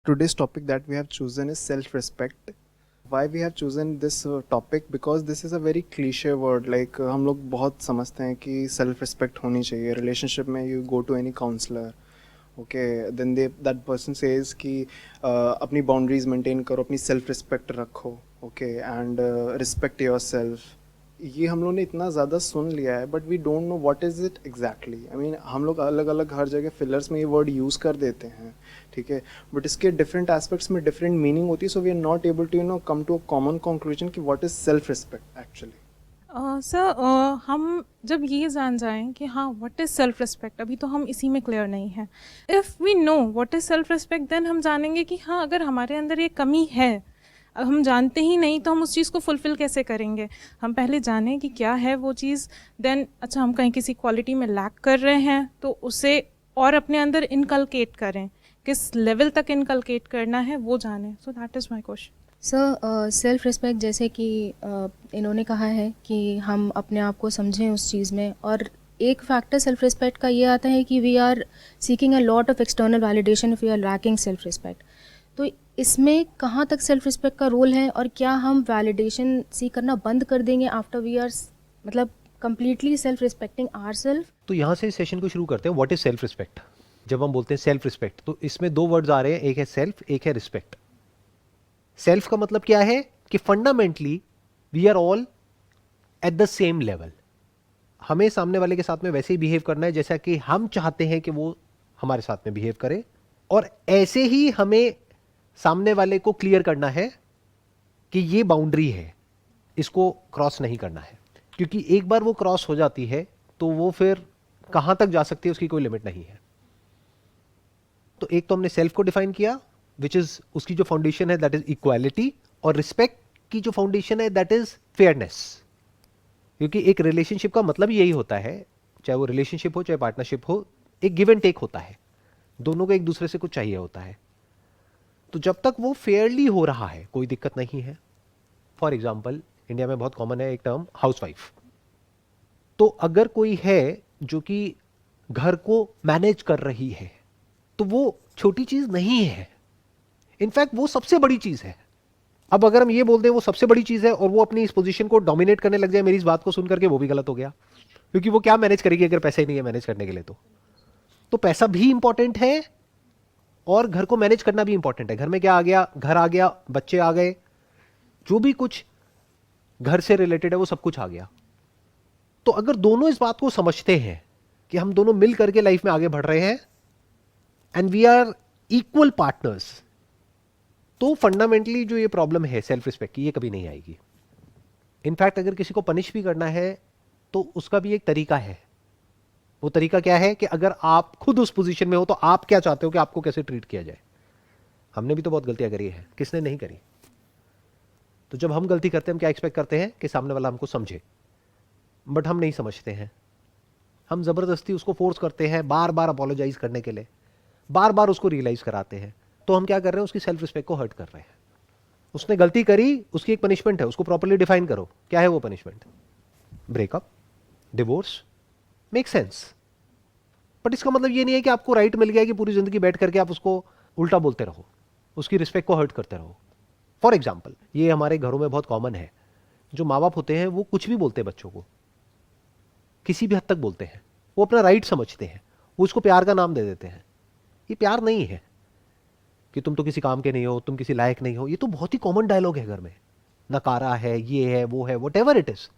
Today's topic that we have chosen is self-respect. Why we have chosen this topic? Because this is a very cliche word. Like हम लोग बहुत समझते हैं कि self respect होनी चाहिए. Relationship में you go to any counselor, okay, then that person says कि अपनी boundaries maintain करो, अपनी self respect रखो, okay, and respect yourself. ये हम लोग ने इतना ज़्यादा सुन लिया है, but we don't know what is it exactly. I mean हम लोग अलग अलग हर जगह फिलर्स में ये वर्ड यूज़ कर देते हैं, ठीक है, बट इसके डिफरेंट एस्पेक्ट्स में डिफरेंट मीनिंग होती है. So we are not able to come to a common conclusion कि what is self respect actually. Sir हम जब ये जान जाएं कि हाँ व्हाट इज़ सेल्फ रिस्पेक्ट, अभी तो हम इसी में क्लियर नहीं हैं. If we know what is self respect then हम जानेंगे कि हाँ अगर हमारे अंदर ये कमी है, हम जानते ही नहीं तो हम उस चीज़ को फुलफ़िल कैसे करेंगे. हम पहले जानें कि क्या है वो चीज़, देन अच्छा हम कहीं किसी क्वालिटी में लैक कर रहे हैं तो उसे और अपने अंदर इनकलकेट करें, किस लेवल तक इनकलकेट करना है वो जानें. So that is my question. Sir self respect जैसे कि इन्होंने कहा है कि हम अपने आप को समझें उस चीज़ में, और एक फैक्टर सेल्फ रिस्पेक्ट का ये आता है कि we are seeking a lot of external validation if we are lacking self respect. तो इसमें कहाँ तक सेल्फ रिस्पेक्ट का रोल है, और क्या हम वैलिडेशन सीख करना बंद कर देंगे आफ्टर वी आर मतलब completely self respecting our self. तो यहाँ से सेशन को शुरू करते हैं. What is self respect? जब हम बोलते हैं सेल्फ रिस्पेक्ट तो इसमें दो वर्ड्स आ रहे हैं, एक है सेल्फ, एक है रिस्पेक्ट. सेल्फ का मतलब क्या है कि fundamentally we are all at the same level. हमें सामने वाले के साथ में वैसे ही बिहेव करना है जैसा कि हम चाहते हैं कि वो हमारे साथ में बिहेव करे, और ऐसे ही हमें सामने वाले को क्लियर करना है कि ये बाउंड्री है, इसको क्रॉस नहीं करना है. क्योंकि एक बार वो क्रॉस हो जाती है तो वो फिर कहां तक जा सकती है उसकी कोई लिमिट नहीं है. तो एक तो हमने सेल्फ को डिफाइन किया, विच इज उसकी जो फाउंडेशन है दैट इज इक्वालिटी, और रिस्पेक्ट की जो फाउंडेशन है दैट इज फेयरनेस. क्योंकि एक रिलेशनशिप का मतलब यही होता है, चाहे वो रिलेशनशिप हो चाहे पार्टनरशिप हो, एक गिव एंड टेक होता है, दोनों को एक दूसरे से कुछ चाहिए होता है. तो जब तक वो फेयरली हो रहा है कोई दिक्कत नहीं है. फॉर एग्जाम्पल इंडिया में बहुत कॉमन है एक टर्म हाउसवाइफ. तो अगर कोई है जो कि घर को मैनेज कर रही है तो वो छोटी चीज नहीं है, इनफैक्ट वो सबसे बड़ी चीज है. अब अगर हम ये बोल दें वो सबसे बड़ी चीज है और वो अपनी इस पोजीशन को डोमिनेट करने लग जाए मेरी इस बात को सुनकर के, वो भी गलत हो गया. क्योंकि वो क्या मैनेज करेगी अगर पैसा ही नहीं है मैनेज करने के लिए. तो पैसा भी इंपॉर्टेंट है और घर को मैनेज करना भी इंपॉर्टेंट है. घर में क्या आ गया, घर आ गया, बच्चे आ गए, जो भी कुछ घर से रिलेटेड है वो सब कुछ आ गया. तो अगर दोनों इस बात को समझते हैं कि हम दोनों मिल करके लाइफ में आगे बढ़ रहे हैं and we are equal partners, तो फंडामेंटली जो ये प्रॉब्लम है सेल्फ रिस्पेक्ट की, ये कभी नहीं आएगी. इनफैक्ट अगर किसी को पनिश भी करना है तो उसका भी एक तरीका है. वो तरीका क्या है कि अगर आप खुद उस पोजीशन में हो तो आप क्या चाहते हो कि आपको कैसे ट्रीट किया जाए. हमने भी तो बहुत गलतियां करी है, किसने नहीं करी. तो जब हम गलती करते हैं हम क्या एक्सपेक्ट करते हैं कि सामने वाला हमको समझे, बट हम नहीं समझते हैं. हम जबरदस्ती उसको फोर्स करते हैं बार बार अपोलोजाइज करने के लिए, बार बार उसको रियलाइज कराते हैं. तो हम क्या कर रहे हैं, उसकी सेल्फ रिस्पेक्ट को हर्ट कर रहे हैं. उसने गलती करी, उसकी एक पनिशमेंट है, उसको प्रॉपर्ली डिफाइन करो. क्या है वो punishment? Breakup, divorce, make sense. But इसका मतलब ये नहीं है कि आपको राइट मिल गया कि पूरी जिंदगी बैठ करके आप उसको उल्टा बोलते रहो, उसकी रिस्पेक्ट को हर्ट करते रहो. फॉर एग्जाम्पल ये हमारे घरों में बहुत कॉमन है, जो माँ बाप होते हैं वो कुछ भी बोलते हैं बच्चों को, किसी भी हद तक बोलते हैं. वो अपना राइट समझते हैं, वो इसको प्यार का नाम दे देते हैं. ये प्यार नहीं है कि तुम तो किसी काम के नहीं हो, तुम किसी लायक नहीं हो. ये तो बहुत ही कॉमन डायलॉग है घर में. नकारा है, ये है, वो है, वट एवर इट इज.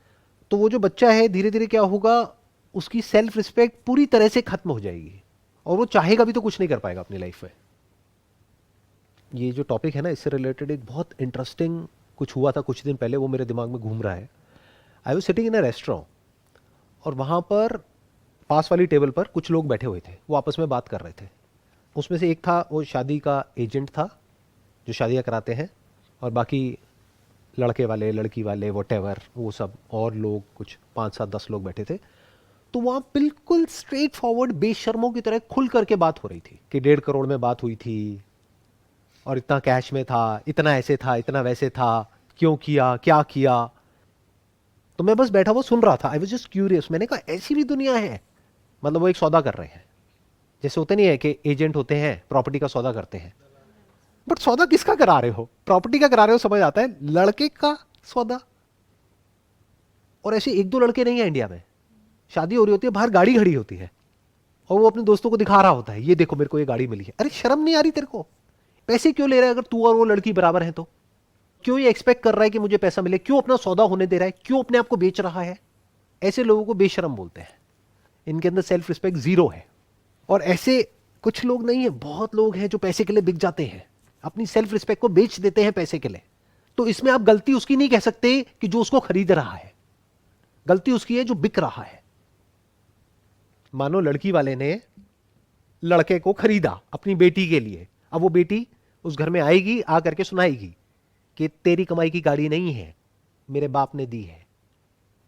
तो वो जो बच्चा है धीरे धीरे क्या होगा, उसकी सेल्फ रिस्पेक्ट पूरी तरह से खत्म हो जाएगी और वो चाहेगा भी तो कुछ नहीं कर पाएगा अपनी लाइफ में. ये जो टॉपिक है ना, इससे रिलेटेड एक बहुत इंटरेस्टिंग कुछ हुआ था कुछ दिन पहले, वो मेरे दिमाग में घूम रहा है. I was sitting in a restaurant और वहाँ पर पास वाली टेबल पर कुछ लोग बैठे हुए थे, वो आपस में बात कर रहे थे. उसमें से एक था वो शादी का एजेंट था जो शादियाँ कराते हैं, और बाकी लड़के वाले, लड़की वाले, वॉटेवर, वो सब और लोग कुछ 5 7 10 लोग बैठे थे. तो वहाँ बिल्कुल स्ट्रेट फॉरवर्ड बेशर्मों की तरह खुल करके बात हो रही थी कि 1.5 करोड़ में बात हुई थी और इतना कैश में था, इतना ऐसे था, इतना वैसे था, क्यों किया, क्या किया. तो मैं बस बैठा हुआ सुन रहा था. I was just curious. मैंने कहा ऐसी भी दुनिया है. मतलब वो एक सौदा कर रहे हैं, जैसे होते नहीं है कि एजेंट होते हैं प्रॉपर्टी का सौदा करते हैं, बट सौदा किसका करा रहे हो? प्रॉपर्टी का करा रहे हो, समझ आता है, लड़के का सौदा। और ऐसे एक दो लड़के नहीं है इंडिया में, शादी हो रही होती है, बाहर गाड़ी खड़ी होती है और वो अपने दोस्तों को दिखा रहा होता है, ये देखो मेरे को ये गाड़ी मिली है। अरे शर्म नहीं आ रही तेरे को? पैसे क्यों ले रहा है? अगर तू और वो लड़की बराबर है तो क्यों ये एक्सपेक्ट कर रहा है कि मुझे पैसा मिले? क्यों अपना सौदा होने दे रहा है? क्यों अपने आप को बेच रहा है? ऐसे लोगों को बेशरम बोलते हैं, इनके अंदर सेल्फ रिस्पेक्ट जीरो है। और ऐसे कुछ लोग नहीं है, बहुत लोग हैं जो पैसे के लिए बिक जाते हैं, अपनी सेल्फ रिस्पेक्ट को बेच देते हैं पैसे के लिए। तो इसमें आप गलती उसकी नहीं कह सकते कि जो उसको खरीद रहा है, गलती उसकी है जो बिक रहा है। मानो लड़की वाले ने लड़के को खरीदा अपनी बेटी के लिए, अब वो बेटी उस घर में आएगी, आ करके सुनाएगी कि तेरी कमाई की गाड़ी नहीं है, मेरे बाप ने दी है।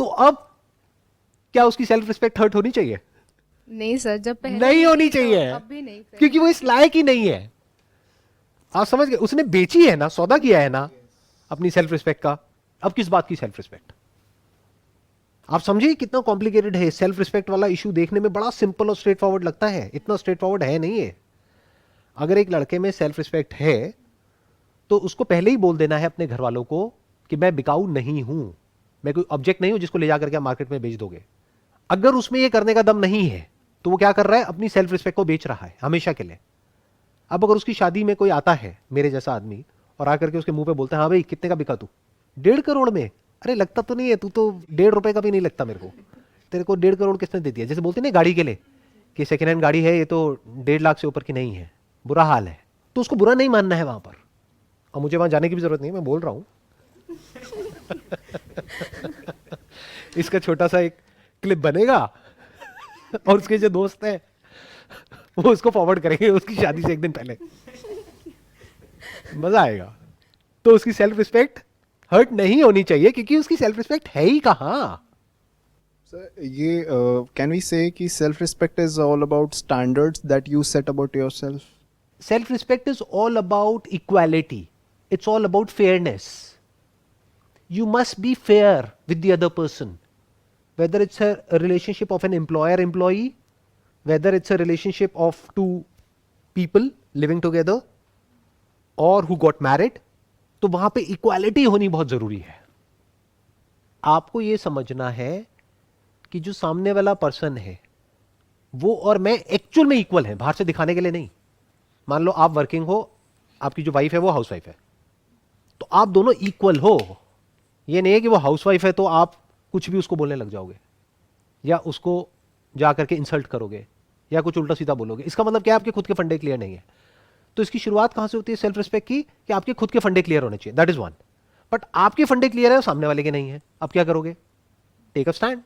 तो अब क्या उसकी सेल्फ रिस्पेक्ट हर्ट होनी चाहिए? नहीं सर, जब पहले नहीं होनी तो चाहिए, अब भी नहीं सर। क्योंकि वो इस लायक ही नहीं है। आप समझ गए? उसने बेची है ना, सौदा किया है ना अपनी सेल्फ रिस्पेक्ट का। अब किस बात की सेल्फ रिस्पेक्ट? आप समझिए कितना कॉम्प्लिकेटेड है। सेल्फ रिस्पेक्ट वाला इशू देखने में बड़ा सिंपल और स्ट्रेट फॉरवर्ड लगता है, इतना स्ट्रेट फॉरवर्ड है नहीं है। अगर एक लड़के में सेल्फ रिस्पेक्ट है तो उसको पहले ही बोल देना है अपने घर वालों को कि मैं बिकाऊ नहीं हूं, मैं कोई ऑब्जेक्ट नहीं हूं जिसको ले जाकर के आप मार्केट में बेच दोगे। अगर उसमें यह करने का दम नहीं है तो वो क्या कर रहा है? अपनी सेल्फ रिस्पेक्ट को बेच रहा है हमेशा के लिए। अब अगर उसकी शादी में कोई आता है मेरे जैसा आदमी और आकर के उसके मुंह पे बोलता है हाँ भाई कितने का बिका तू? 1.5 करोड़ में। अरे लगता तो नहीं है, तू तो 1.5 रुपए का भी नहीं लगता मेरे को, तेरे को 1.5 करोड़ किसने दे दिया? जैसे बोलते ना गाड़ी के लिए कि सेकेंड हैंड गाड़ी है, ये तो 1.5 लाख से ऊपर की नहीं है, बुरा हाल है। तो उसको बुरा नहीं मानना है वहां पर, और मुझे वहां जाने की भी जरूरत नहीं है, मैं बोल रहा हूं। इसका छोटा सा एक क्लिप बनेगा और उसके जो दोस्त हैं वो उसको फॉरवर्ड करेंगे उसकी शादी से एक दिन पहले, मजा आएगा। तो उसकी सेल्फ रिस्पेक्ट हर्ट नहीं होनी चाहिए, क्योंकि उसकी सेल्फ रिस्पेक्ट है ही कहां। सर ये कैन वी से कि self respect is all about standards that you set about yourself? Self respect is all about equality. It's all about fairness. You must be fair with the other person. Whether it's a relationship of an employer-employee, whether it's a relationship of two people living together, or who got married, तो वहां पे equality होनी बहुत जरूरी है। आपको ये समझना है कि जो सामने वाला पर्सन है वो और मैं एक्चुअल में इक्वल है, बाहर से दिखाने के लिए नहीं। मान लो आप वर्किंग हो, आपकी जो वाइफ है वो हाउस वाइफ है, तो आप दोनों इक्वल हो। ये नहीं है कि वो हाउस वाइफ है तो आप कुछ भी उसको बोलने लग जाओगे या उसको जाकर के इंसल्ट करोगे या कुछ उल्टा सीधा बोलोगे। इसका मतलब क्या? आपके खुद के फंडे क्लियर नहीं है। तो इसकी शुरुआत कहां से होती है सेल्फ रिस्पेक्ट की? कि आपके खुद के फंडे क्लियर होने चाहिए, दैट इज वन। बट आपके फंडे क्लियर है और सामने वाले के नहीं है, अब क्या करोगे? Take a stand.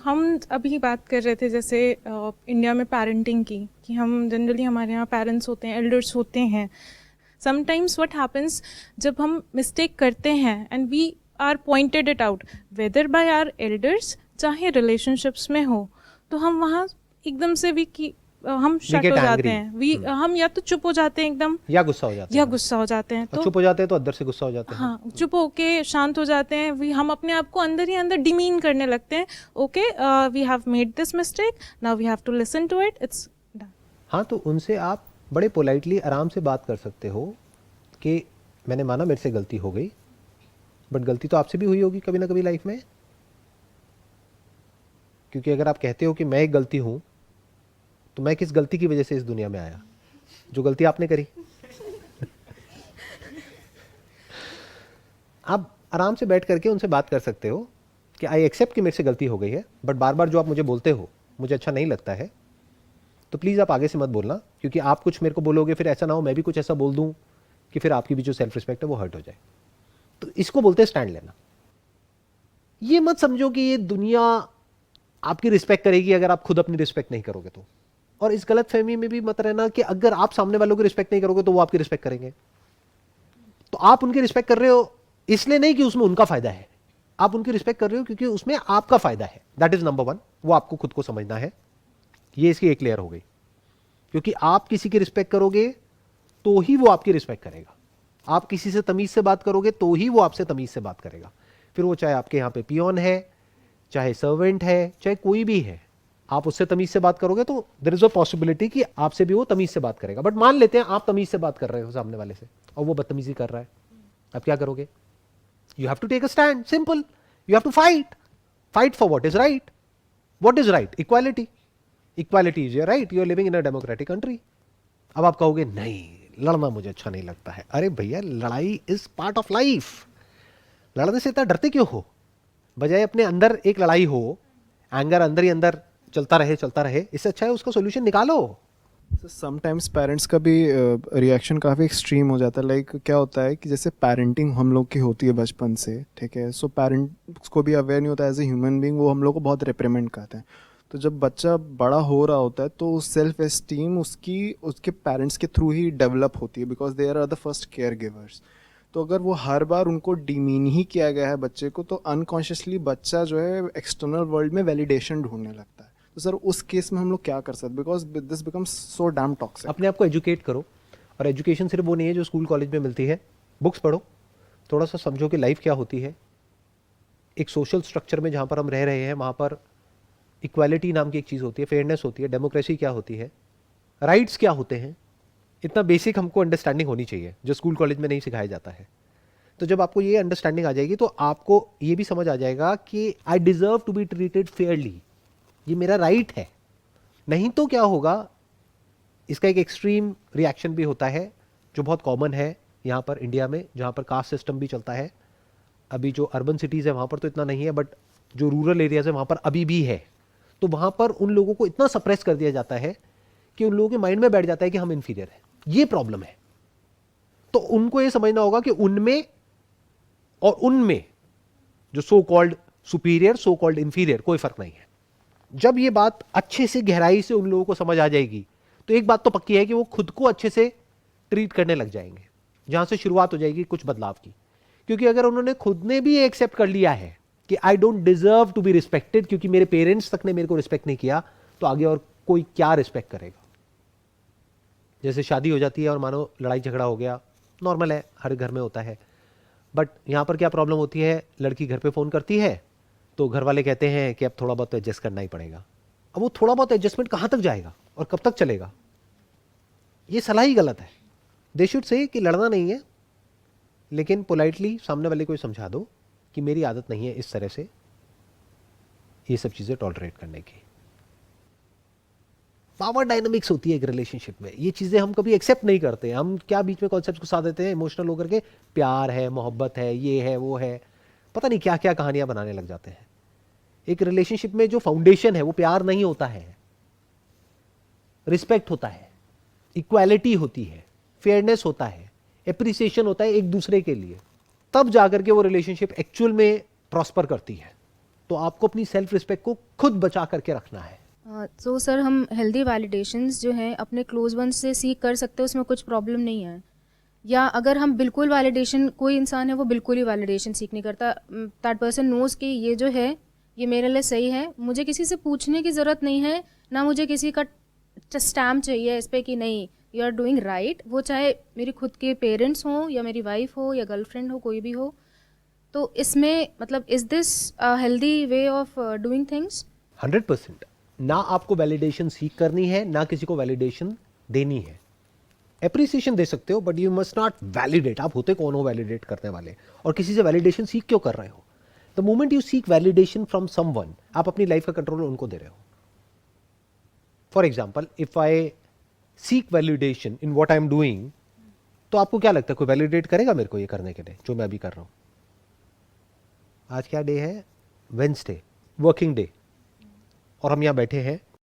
हम अभी बात कर रहे थे जैसे इंडिया में पेरेंटिंग की, कि हम जनरली हमारे यहाँ पेरेंट्स होते हैं, एल्डर्स होते हैं। समटाइम्स व्हाट हैपन्स, जब हम मिस्टेक करते हैं and we are pointed it out whether by our elders, चाहे रिलेशनशिप्स में हो, तो हम वहाँ एकदम से हम शट हो जाते हैं। हम या तो चुप हो जाते हैं एकदम, या गुस्सा हो जाते हैं, या गुस्सा हो जाते हैं। तो चुप हो जाते हैं तो अंदर से गुस्सा हो जाते हैं। हाँ, चुप होके शांत हो जाते हैं। हम अपने आप को अंदर ही अंदर डिमीन करने लगते हैं। Okay, we have made this mistake, now we have to listen to it, it's done. हाँ, तो उनसे आप बड़े पोलाइटली आराम से बात कर सकते हो कि मैंने माना मेरे से गलती हो गई, बट गलती तो आपसे भी हुई होगी कभी ना कभी लाइफ में। क्योंकि अगर आप कहते हो कि मैं एक गलती हूं, तो मैं किस गलती की वजह से इस दुनिया में आया? जो गलती आपने करी। आप आराम से बैठ करके उनसे बात कर सकते हो कि आई एक्सेप्ट कि मेरे से गलती हो गई है, बट बार बार जो आप मुझे बोलते हो मुझे अच्छा नहीं लगता है, तो प्लीज़ आप आगे से मत बोलना, क्योंकि आप कुछ मेरे को बोलोगे फिर ऐसा ना हो मैं भी कुछ ऐसा बोल दूं कि फिर आपकी भी जो सेल्फ रिस्पेक्ट है वो हर्ट हो जाए। तो इसको बोलते हैं स्टैंड लेना। ये मत समझो कि ये दुनिया आपकी रिस्पेक्ट करेगी अगर आप खुद अपनी रिस्पेक्ट नहीं करोगे तो। और इस गलत फहमी में भी मत रहना कि अगर आप सामने वालों की रिस्पेक्ट नहीं करोगे तो वो आपकी रिस्पेक्ट करेंगे। तो आप उनकी रिस्पेक्ट कर रहे हो इसलिए नहीं कि उसमें उनका फायदा है, आप उनकी रिस्पेक्ट कर रहे हो क्योंकि उसमें आपका फायदा है। दैट इज नंबर 1, वो आपको खुद को समझना है। ये इसकी एक लेयर हो गई, क्योंकि आप किसी की रिस्पेक्ट करोगे तो ही वो आपकी रिस्पेक्ट करेगा। आप किसी से तमीज से बात करोगे तो ही वो आपसे तमीज से बात करेगा। फिर वो चाहे आपके यहाँ पे पियोन है, चाहे सर्वेंट है, चाहे कोई भी है, आप उससे तमीज से बात करोगे तो देयर इज अ पॉसिबिलिटी कि आपसे भी वो तमीज से बात करेगा। बट मान लेते हैं आप तमीज से बात कर रहे हो सामने वाले से और वो बदतमीजी कर रहा है, अब क्या करोगे? You have to take a stand, simple. You have to fight for what is right. What is right? Equality. Equality is your right, you are living in a democratic country. अब आप कहोगे नहीं, लड़ना मुझे अच्छा नहीं लगता है। अरे भैया, लड़ाई इज पार्ट ऑफ लाइफ। लड़ने से इतना डरते क्यों हो? बजाय अपने अंदर एक लड़ाई हो, एंगर अंदर ही अंदर चलता रहे, इससे अच्छा है उसका सोल्यूशन निकालो। समटाइम्स पेरेंट्स का भी रिएक्शन काफ़ी एक्सट्रीम हो जाता है। लाइक क्या होता है कि जैसे पेरेंटिंग हम लोग की होती है बचपन से, ठीक है, सो पेरेंट्स को भी अवेयर नहीं होता एज ए ह्यूमन बीइंग, वो हम लोग को बहुत रिप्रीमेंड करते हैं। तो जब बच्चा बड़ा हो रहा होता है तो सेल्फ एस्टीम उसके पेरेंट्स के थ्रू ही डेवलप होती है, because they are the first care givers. तो अगर वो हर बार उनको डिमीन ही किया गया है बच्चे को, तो अनकॉन्शियसली बच्चा जो है एक्सटर्नल वर्ल्ड में वैलिडेशन ढूंढने लगता है। तो सर उस केस में हम लोग क्या कर सकते हैं, because this becomes so damn toxic. अपने आप को एजुकेट करो, और एजुकेशन सिर्फ वो नहीं है जो स्कूल कॉलेज में मिलती है। बुक्स पढ़ो, थोड़ा सा समझो कि लाइफ क्या होती है। एक सोशल स्ट्रक्चर में जहाँ पर हम रह रहे हैं वहाँ पर इक्वालिटी नाम की एक चीज़ होती है, फेयरनेस होती है, डेमोक्रेसी क्या होती है, राइट्स क्या होते हैं। इतना बेसिक हमको अंडरस्टैंडिंग होनी चाहिए जो स्कूल कॉलेज में नहीं सिखाया जाता है। तो जब आपको ये अंडरस्टैंडिंग आ जाएगी तो आपको ये भी समझ आ जाएगा कि I deserve to be treated fairly, ये मेरा राइट है। नहीं तो क्या होगा, इसका एक एक्सट्रीम रिएक्शन भी होता है जो बहुत कॉमन है यहाँ पर इंडिया में, जहाँ पर कास्ट सिस्टम भी चलता है। अभी जो अर्बन सिटीज़ है वहाँ पर तो इतना नहीं है, बट जो रूरल एरियाज है वहाँ पर अभी भी है। तो वहाँ पर उन लोगों को इतना सप्रेस कर दिया जाता है कि उन लोगों के माइंड में बैठ जाता है कि हम इन्फीरियर हैं। ये प्रॉब्लम है। तो उनको ये समझना होगा कि उनमें और उनमें जो so called superior, so called inferior, कोई फर्क नहीं है। जब ये बात अच्छे से गहराई से उन लोगों को समझ आ जाएगी तो एक बात तो पक्की है कि वो खुद को अच्छे से ट्रीट करने लग जाएंगे, जहां से शुरुआत हो जाएगी कुछ बदलाव की। क्योंकि अगर उन्होंने खुद ने भी एक्सेप्ट कर लिया है कि I don't deserve to be respected क्योंकि मेरे पेरेंट्स तक ने मेरे को रिस्पेक्ट नहीं किया, तो आगे और कोई क्या रिस्पेक्ट करेगा। जैसे शादी हो जाती है और मानो लड़ाई झगड़ा हो गया, नॉर्मल है, हर घर में होता है। बट यहाँ पर क्या प्रॉब्लम होती है, लड़की घर पे फ़ोन करती है तो घर वाले कहते हैं कि अब थोड़ा बहुत तो एडजस्ट करना ही पड़ेगा। अब वो थोड़ा बहुत एडजस्टमेंट कहाँ तक जाएगा और कब तक चलेगा? ये सलाह ही गलत है। दे शुड से कि लड़ना नहीं है, लेकिन पोलाइटली सामने वाले को समझा दो कि मेरी आदत नहीं है इस तरह से ये सब चीज़ें टॉलरेट करने की। पावर डायनामिक्स होती है एक रिलेशनशिप में, ये चीज़ें हम कभी एक्सेप्ट नहीं करते। हम क्या बीच में कॉन्सेप्ट घुसा देते हैं इमोशनल होकर के, प्यार है, मोहब्बत है, ये है, वो है, पता नहीं क्या क्या कहानियां बनाने लग जाते हैं। एक रिलेशनशिप में जो फाउंडेशन है वो प्यार नहीं होता है, रिस्पेक्ट होता है, इक्वालिटी होती है, फेयरनेस होता है, एप्रिसिएशन होता है एक दूसरे के लिए। तब जाकर के वो रिलेशनशिप एक्चुअल में प्रॉस्पर करती है। तो आपको अपनी सेल्फ रिस्पेक्ट को खुद बचा करके रखना है। तो सर हम हेल्दी वैलिडेशंस जो हैं अपने क्लोज वंस से सीख कर सकते हैं, उसमें कुछ प्रॉब्लम नहीं है। या अगर हम बिल्कुल वैलिडेशन, कोई इंसान है वो बिल्कुल ही वैलिडेशन सीख नहीं करता, दैट पर्सन नोज़ कि ये जो है ये मेरे लिए सही है, मुझे किसी से पूछने की ज़रूरत नहीं है, ना मुझे किसी का स्टैम्प चाहिए इस पर कि नहीं यू आर डूइंग राइट। वो चाहे मेरी खुद के पेरेंट्स हों या मेरी वाइफ हो या गर्लफ्रेंड हो, कोई भी हो। तो इसमें मतलब is this healthy way of doing things? 100%। ना आपको वैलिडेशन सीख करनी है, ना किसी को वैलिडेशन देनी है। एप्रिसिएशन दे सकते हो but you must not validate. आप होते कौन हो वैलिडेट करने वाले, और किसी से वैलिडेशन सीख क्यों कर रहे हो? The moment you seek validation from someone, आप अपनी लाइफ का कंट्रोल उनको दे रहे हो। For example, if I seek validation in what I am doing, तो आपको क्या लगता है कोई वैलिडेट करेगा मेरे को ये करने के लिए जो मैं अभी कर रहा हूं? आज क्या डे है? वेडनेसडे, वर्किंग डे, और हम यहाँ बैठे हैं